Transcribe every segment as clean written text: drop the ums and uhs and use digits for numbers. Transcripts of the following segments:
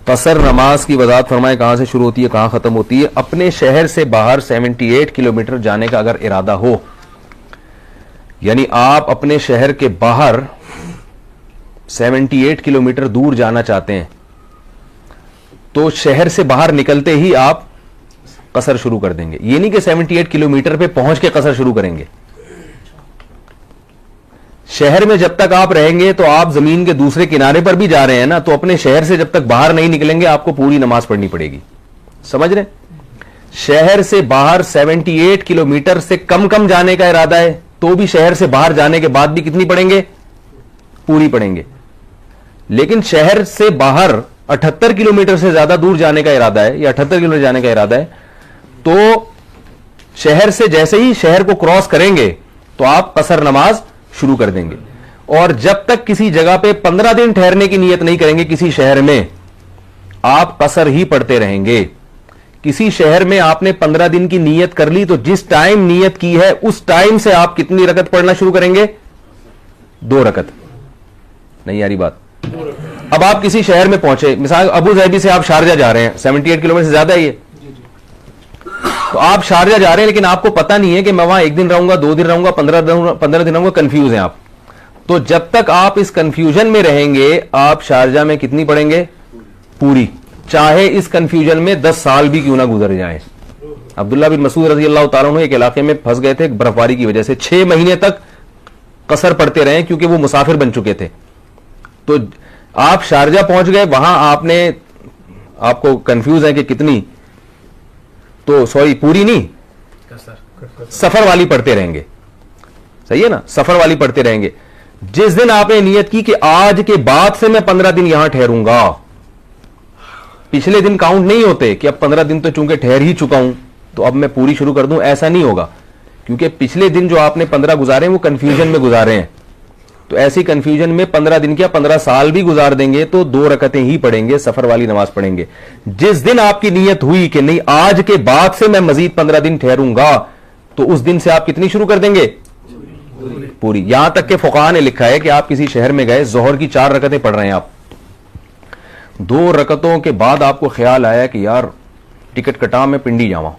قصر نماز کی وضاحت فرمائے، کہاں سے شروع ہوتی ہے کہاں ختم ہوتی ہے؟ اپنے شہر سے باہر 78 کلومیٹر جانے کا اگر ارادہ ہو، یعنی آپ اپنے شہر کے باہر 78 کلومیٹر دور جانا چاہتے ہیں تو شہر سے باہر نکلتے ہی آپ قصر شروع کر دیں گے. یہ نہیں کہ 78 کلومیٹر پہ پہنچ کے قصر شروع کریں گے. شہر میں جب تک آپ رہیں گے تو آپ زمین کے دوسرے کنارے پر بھی جا رہے ہیں نا، تو اپنے شہر سے جب تک باہر نہیں نکلیں گے آپ کو پوری نماز پڑھنی پڑے گی. سمجھ رہے؟ شہر سے باہر 78 کلومیٹر سے کم جانے کا ارادہ ہے تو بھی شہر سے باہر جانے کے بعد بھی کتنی پڑھیں گے؟ پوری پڑھیں گے. لیکن شہر سے باہر 78 کلومیٹر سے زیادہ دور جانے کا ارادہ ہے یا 78 کلومیٹر جانے کا ارادہ ہے تو شہر سے جیسے ہی شہر کو کراس کریں گے تو آپ قصر نماز شروع کر دیں گے. اور جب تک کسی جگہ پہ 15 دن ٹھہرنے کی نیت نہیں کریں گے کسی شہر میں، آپ قصر ہی پڑھتے رہیں گے. کسی شہر میں آپ نے 15 دن کی نیت کر لی تو جس ٹائم نیت کی ہے اس ٹائم سے آپ کتنی رکعت پڑھنا شروع کریں گے؟ 2 رکعت. نہیں یاری بات؟ اب آپ کسی شہر میں پہنچے، مثال ابو ظہبی سے آپ شارجہ جا رہے ہیں، 78 کلومیٹر سے زیادہ ہے یہ، تو آپ شارجہ جا رہے ہیں لیکن آپ کو پتہ نہیں ہے کہ میں وہاں 1 دن رہوں گا 2 دن رہوں گا 15 دن رہوں گا، کنفیوز ہیں آپ. تو جب تک آپ اس کنفیوژن میں رہیں گے آپ شارجہ میں کتنی پڑھیں گے؟ پوری، چاہے اس کنفیوژن میں 10 سال بھی کیوں نہ گزر جائیں. عبداللہ بن مسعود رضی اللہ تعالیٰ عنہ ایک علاقے میں پھنس گئے تھے برف باری کی وجہ سے، 6 مہینے تک قصر پڑھتے رہے کیونکہ وہ مسافر بن چکے تھے. تو آپ شارجہ پہنچ گئے، وہاں آپ کو کنفیوز ہے کہ کتنی، تو سوری پوری نہیں، سفر والی پڑھتے رہیں گے. صحیح ہے نا؟ سفر والی پڑھتے رہیں گے. جس دن آپ نے نیت کی کہ آج کے بعد سے میں 15 دن یہاں ٹھہروں گا، پچھلے دن کاؤنٹ نہیں ہوتے کہ اب 15 دن تو چونکہ ٹھہر ہی چکا ہوں تو اب میں پوری شروع کر دوں، ایسا نہیں ہوگا. کیونکہ پچھلے دن جو آپ نے 15 گزارے ہیں وہ کنفیوژن میں گزارے ہیں، تو ایسی کنفیوژن میں 15 دن کیا 15 سال بھی گزار دیں گے تو 2 رکعتیں ہی پڑھیں گے، سفر والی نماز پڑھیں گے. جس دن آپ کی نیت ہوئی کہ نہیں آج کے بعد سے میں مزید 15 دن ٹھہروں گا تو اس دن سے آپ کتنی شروع کر دیں گے؟ پوری. یہاں تک کہ فقہاء نے لکھا ہے کہ آپ کسی شہر میں گئے، ظہر کی 4 رکعتیں پڑھ رہے ہیں، آپ 2 رکعتوں کے بعد آپ کو خیال آیا کہ یار ٹکٹ کٹا میں پنڈی جاواں،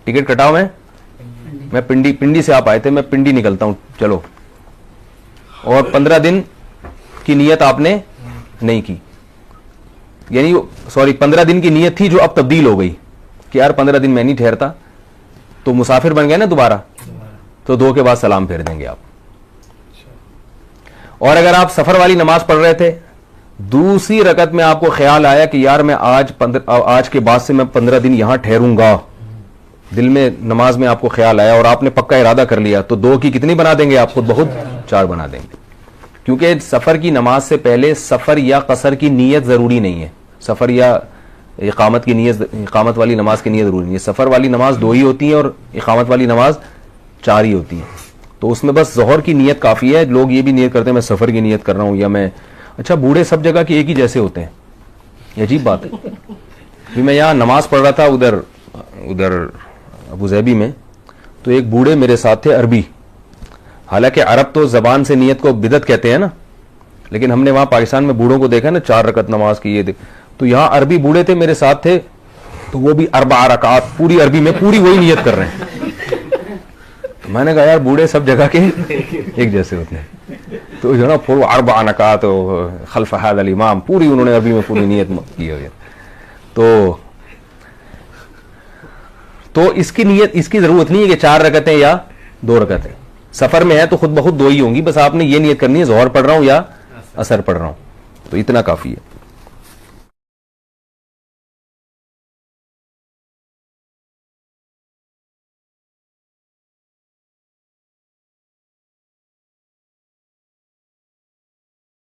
ٹکٹ کٹاؤ میں پنڈی سے آپ آئے تھے، میں پنڈی نکلتا ہوں چلو، اور 15 دن کی نیت آپ نے نہیں کی، یعنی 15 دن کی نیت تھی جو اب تبدیل ہو گئی کہ یار 15 دن میں نہیں ٹھہرتا، تو مسافر بن گئے نا دوبارہ، تو 2 کے بعد سلام پھیر دیں گے آپ. اور اگر آپ سفر والی نماز پڑھ رہے تھے، دوسری رکعت میں آپ کو خیال آیا کہ یار میں آج کے بعد سے میں 15 دن یہاں ٹھہروں گا، دل میں نماز میں آپ کو خیال آیا اور آپ نے پکا ارادہ کر لیا، تو 2 کی کتنی بنا دیں گے؟ آپ خود بخود 4 بنا دیں گے. کیونکہ سفر کی نماز سے پہلے سفر یا قصر کی نیت ضروری نہیں ہے، سفر یا اقامت والی نماز کی نیت ضروری نہیں ہے. سفر والی نماز 2 ہی ہوتی ہیں اور اقامت والی نماز 4 ہی ہوتی ہیں. تو اس میں بس ظہر کی نیت کافی ہے. لوگ یہ بھی نیت کرتے ہیں میں سفر کی نیت کر رہا ہوں، یا میں اچھا بوڑھے سب جگہ کے ایک ہی جیسے ہوتے ہیں، یہ عجیب بات ہے. میں یہاں نماز پڑھ رہا تھا ادھر ابو ظہبی میں، تو ایک بوڑھے میرے ساتھ تھے عربی، حالانکہ عرب تو زبان سے نیت کو بدعت کہتے ہیں نا، لیکن ہم نے وہاں پاکستان میں بوڑھوں کو دیکھا نا 4 رکعت نماز کی، تو یہاں عربی بوڑھے تھے میرے ساتھ تھے، تو وہ بھی 4 رکعات پوری عربی میں پوری وہی نیت کر رہے ہیں. میں نے کہا یار بوڑھے سب جگہ کے ایک جیسے ہوتے ہیں، تو جو نا 4 رکعات خلف هذا الامام پوری انہوں نے عربی میں پوری نیت کی ہوئی. تو اس کی نیت، اس کی ضرورت نہیں ہے کہ 4 رکعتیں یا 2 رکعتیں. سفر میں ہے تو خود بخود 2 ہی ہوں گی، بس آپ نے یہ نیت کرنی ہے ظہر پڑھ رہا ہوں یا عصر پڑھ رہا ہوں، تو اتنا کافی ہے.